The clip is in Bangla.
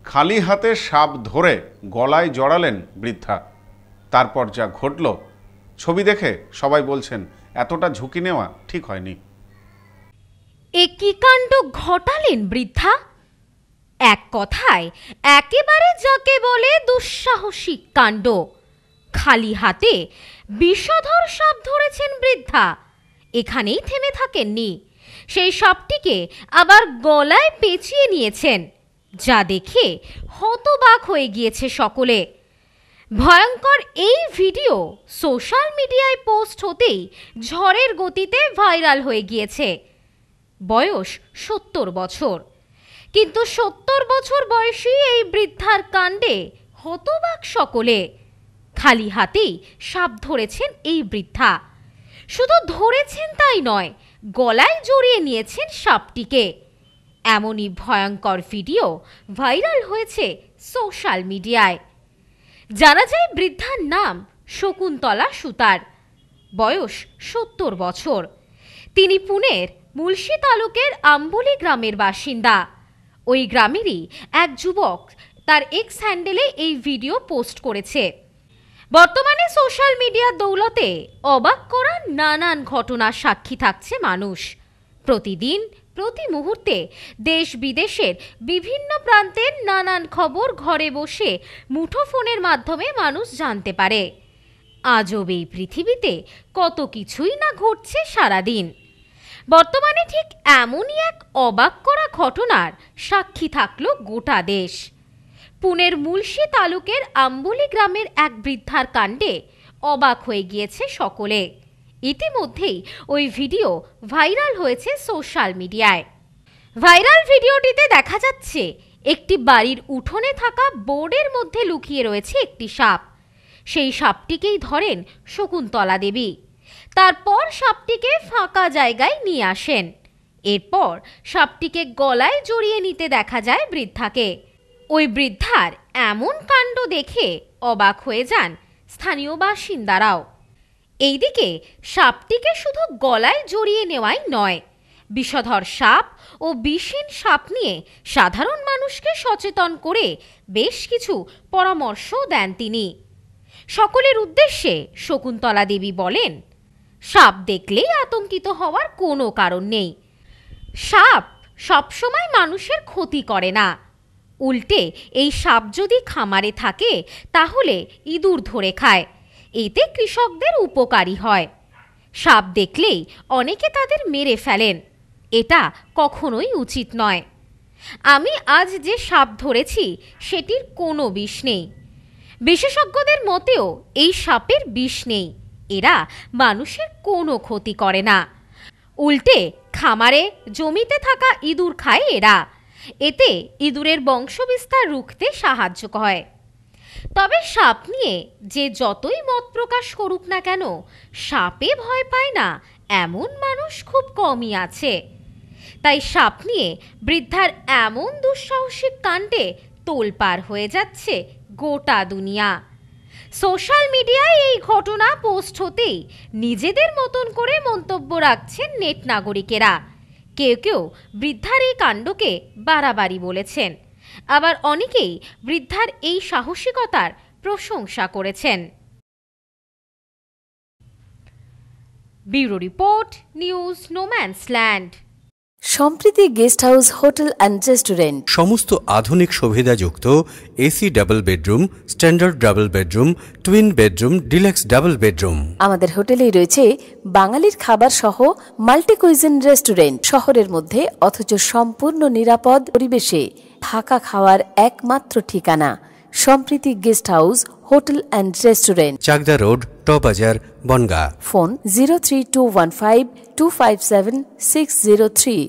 খালি হাতে সাপ ধরে গলায় জড়ালেন বৃদ্ধা। তারপর যা ঘটল ছবি দেখে সবাই বলছেন এতটা ঝুঁকি নেওয়া ঠিক হয়নি। এ কি কাণ্ড ঘটালেন বৃদ্ধা! এক কথায় একেবারে যাকে বলে দুঃসাহসিক কাণ্ড। খালি হাতে বিষধর সাপ ধরেছেন বৃদ্ধা। এখানেই থেমে থাকেননি, সেই সাপটিকে আবার গলায় পেঁচিয়ে নিয়েছেন, যা দেখে হতবাক হয়ে গিয়েছে সকলে। ভয়ঙ্কর এই ভিডিও সোশ্যাল মিডিয়ায় পোস্ট হতেই ঝড়ের গতিতে ভাইরাল হয়ে গিয়েছে। বয়স ৭০ বছর, কিন্তু ৭০ বছর বয়সী এই বৃদ্ধার কাণ্ডে হতবাক সকলে। খালি হাতেই সাপ ধরেছেন এই বৃদ্ধা। শুধু ধরেছেন তাই নয়, গলায় জড়িয়ে নিয়েছেন সাপটিকে। এমনই ভয়ঙ্কর ভিডিও ভাইরাল হয়েছে সোশ্যাল মিডিয়ায়। জানা যায় বৃদ্ধার নাম শকুন্তলা সুতার, বয়স ৭০ বছর। তিনি পুনের মুলশি তালুকের আম্বলি গ্রামের বাসিন্দা। ওই গ্রামেরই এক যুবক তার এক্স হ্যান্ডেলে এই ভিডিও পোস্ট করেছে। বর্তমানে সোশ্যাল মিডিয়ার দৌলতে অবাক করা নানান ঘটনার সাক্ষী থাকছে মানুষ। প্রতিদিন প্রতি মুহূর্তে দেশ বিদেশের বিভিন্ন প্রান্তের নানান খবর ঘরে বসে মুঠোফোনের মাধ্যমে মানুষ জানতে পারে। আজব এই পৃথিবীতে কত কিছুই না ঘটছে সারাদিন। বর্তমানে ঠিক এমনই এক অবাক করা ঘটনার সাক্ষী থাকলো গোটা দেশ। পুনের মুলশি তালুকের আম্বলি গ্রামের এক বৃদ্ধার কাণ্ডে অবাক হয়ে গিয়েছে সকলে। ইতিমধ্যেই ওই ভিডিও ভাইরাল হয়েছে সোশ্যাল মিডিয়ায়। ভাইরাল ভিডিওটিতে দেখা যাচ্ছে একটি বাড়ির উঠোনে থাকা বোর্ডের মধ্যে লুকিয়ে রয়েছে একটি সাপ। সেই সাপটিকেই ধরেন শকুন্তলা দেবী। তারপর সাপটিকে ফাঁকা জায়গায় নিয়ে আসেন। এরপর সাপটিকে গলায় জড়িয়ে নিতে দেখা যায় বৃদ্ধাকে। ওই বৃদ্ধার এমন কাণ্ড দেখে অবাক হয়ে যান স্থানীয় বাসিন্দারাও। এইদিকে সাপটিকে শুধু গলায় জড়িয়ে নেওয়াই নয়, বিষধর সাপ ও বিষহীন সাপ নিয়ে সাধারণ মানুষকে সচেতন করে বেশ কিছু পরামর্শ দেন তিনি। সকলের উদ্দেশ্যে শকুন্তলা দেবী বলেন, সাপ দেখলেই আতঙ্কিত হওয়ার কোনো কারণ নেই। সাপ সবসময় মানুষের ক্ষতি করে না। উল্টে এই সাপ যদি খামারে থাকে তাহলে ইঁদুর ধরে খায়, এতে কৃষকদের উপকারী হয়। সাপ দেখলেই অনেকে তাদের মেরে ফেলেন, এটা কখনোই উচিত নয়। আমি আজ যে সাপ ধরেছি সেটির কোনো বিষ নেই। বিশেষজ্ঞদের মতেও এই সাপের বিষ নেই, এরা মানুষের কোনো ক্ষতি করে না। উল্টে খামারে জমিতে থাকা ইঁদুর খায় এরা, এতে ইঁদুরের বংশবিস্তার রুখতে সাহায্য হয়। তবে সাপ নিয়ে যে যতই মত প্রকাশ করুক না কেন, সাপে ভয় পায় না এমন মানুষ খুব কমই আছে। তাই সাপ নিয়ে বৃদ্ধার এমন দুঃসাহসিক কাণ্ডে তোলপাড় হয়ে যাচ্ছে গোটা দুনিয়া। সোশ্যাল মিডিয়ায় এই ঘটনা পোস্ট হতেই নিজেদের মতন করে মন্তব্য রাখছেন নেট নাগরিকেরা। কেউ কেউ বৃদ্ধার এই কাণ্ডকে বাড়াবাড়ি বলেছেন, আবার অনেকেই বৃদ্ধার এই সাহসিকতার প্রশংসা করেছেন। Bureau report, news no man's land. Sampriti guest house hotel and restaurant. সমস্ত আধুনিক সুবিধাযুক্ত AC double bedroom, standard double bedroom, twin bedroom, deluxe double bedroom. আমাদের হোটেলেই রয়েছে বাঙালির খাবার সহ মাল্টি কুইজিন রেস্টুরেন্ট। শহরের মধ্যে অথচ সম্পূর্ণ নিরাপদ পরিবেশে থাকা খাওয়ার একমাত্র ঠিকানা Sampriti guest house hotel and restaurant, Chakdah road, টবাজার, বনগাঁ। ফোন 03215257603।